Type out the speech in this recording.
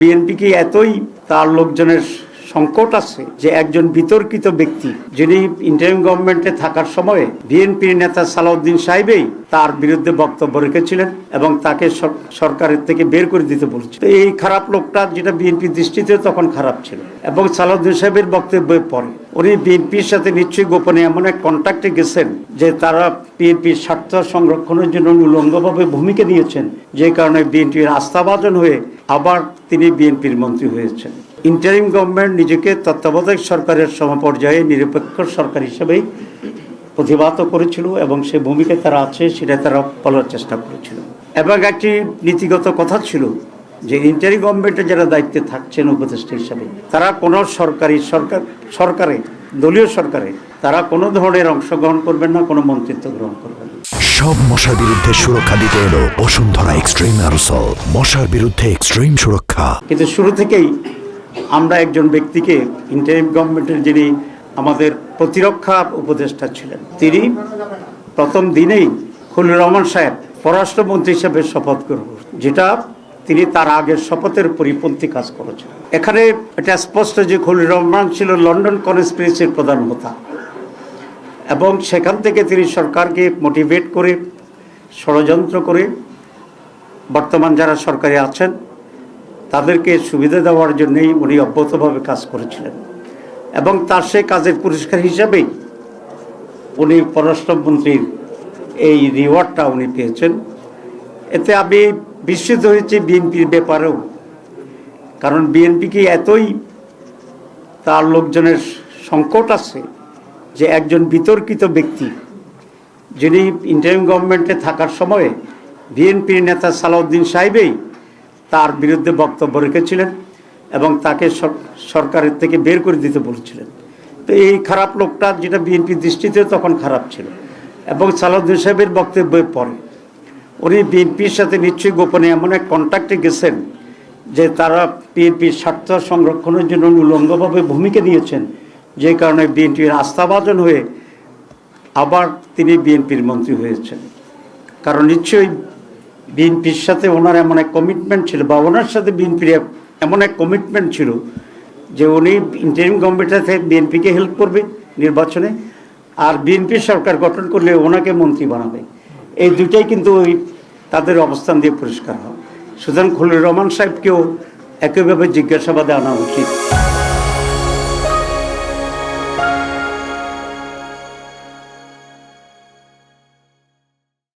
BNP কি এতই তার লোকজনের সংকট আছে যে একজন বিতর্কিত ব্যক্তি যিনি ইন্টারিম গভর্নমেন্টে থাকার সময়ে বিএনপির নেতা সালাউদ্দিন সাহেবই তার বিরুদ্ধে বক্তব্য রেখেছিলেন এবং তাকে সরকারের থেকে বের করে দিতে বলেছিল। এই খারাপ লোকটা যেটা বিএনপির দৃষ্টিতে তখন খারাপ ছিল এবং সালাউদ্দিন সাহেবের বক্তব্যের পরে উনি বিএনপির সাথে নিশ্চয়ই গোপনে এমন এক কন্ট্যাক্টে গেছেন যে তারা বিএনপির স্বার্থ সংরক্ষণের জন্য উলঙ্গভাবে ভূমিকা নিয়েছেন, যে কারণে বিএনপির আস্থাভাজন হয়ে আবার তিনি বিএনপির মন্ত্রী হয়েছেন। ইন্টারিম গভর্নমেন্ট নিজেকে তত্ত্বাবধায়ক সরকারের সমপর্যায়ে নিরপেক্ষ সরকার হিসেবেই প্রতিবাদ করেছিল এবং সে ভূমিকায় তারা আছে সেটা তারা বলার চেষ্টা করেছিল। এবং একটি নীতিগত কথা ছিল যে ইন্টারিম গভর্নমেন্টে যারা দায়িত্বে থাকছেন উপদেষ্টা হিসাবে তারা কোনো সরকারে দলীয় সরকারে তারা কোনো ধরনের অংশগ্রহণ করবেন না, কোনো মন্ত্রিত্ব গ্রহণ করবেন না। সব মশার বিরুদ্ধে সুরক্ষা দিতে এলো বসুন্ধরা এক্সট্রিম অ্যারোসল, মশার বিরুদ্ধে এক্সট্রিম সুরক্ষা। কিন্তু শুরু থেকেই আমরা একজন ব্যক্তিকে ইন্টারিম গভর্নমেন্টের যিনি আমাদের প্রতিরক্ষা উপদেষ্টা ছিলেন তিনি প্রথম দিনেই খলিলুর রহমান সাহেব পররাষ্ট্রমন্ত্রী হিসেবে শপথ করব, যেটা তিনি তার আগের শপথের পরিপন্থী কাজ করেছেন। এখানে এটা স্পষ্ট যে খলিলুর রহমান ছিল লন্ডন কনস্পিরেসির প্রধান হোতা এবং সেখান থেকে তিনি সরকারকে মোটিভেট করে ষড়যন্ত্র করে বর্তমান যারা সরকারে আছেন তাদেরকে সুবিধা দেওয়ার জন্যই উনি অব্যাহতভাবে কাজ করেছিলেন এবং তার সেই কাজের পুরস্কার হিসাবেই উনি পররাষ্ট্রমন্ত্রীর এই রিওয়ার্ডটা উনি পেয়েছেন। এতে আমি বিস্মিত হয়েছি বিএনপির ব্যাপারেও, কারণ বিএনপি কি এতই তার লোকজনের সংকট আছে যে একজন বিতর্কিত ব্যক্তি যিনি ইন্টারিম গভর্নমেন্টে থাকার সময়ে বিএনপির নেতা সালাউদ্দিন সাহেবই তার বিরুদ্ধে বক্তব্য রেখেছিলেন এবং তাকে সরকারের থেকে বের করে দিতে বলেছিলেন। তো এই খারাপ লোকটা যেটা বিএনপির দৃষ্টিতে তখন খারাপ ছিল এবং সালাউদ্দিন সাহেবের বক্তব্যের পরে উনি বিএনপির সাথে নিশ্চয়ই গোপনে এমন এক কন্ট্যাক্টে গেছেন যে তারা বিএনপির স্বার্থ সংরক্ষণের জন্য উলঙ্গভাবে ভূমিকা নিয়েছেন, যে কারণে বিএনপির আস্থাভাজন হয়ে আবার তিনি বিএনপির মন্ত্রী হয়েছেন। কারণ নিশ্চয়ই বিএনপির সাথে ওনার এমন এক কমিটমেন্ট ছিল বা ওনার সাথে বিএনপির এমন এক কমিটমেন্ট ছিল যে উনি ইন্টারিম গভর্নমেন্টের থেকে বিএনপিকে হেল্প করবে নির্বাচনে আর বিএনপি সরকার গঠন করলে ওনাকে মন্ত্রী বানাবে। এই দুটাই কিন্তু ওই তাদের অবস্থান দিয়ে পরিষ্কার হয়। সুতরাং খলিলুর রহমান সাহেবকেও একইভাবে জিজ্ঞাসাবাদে আনা উচিত।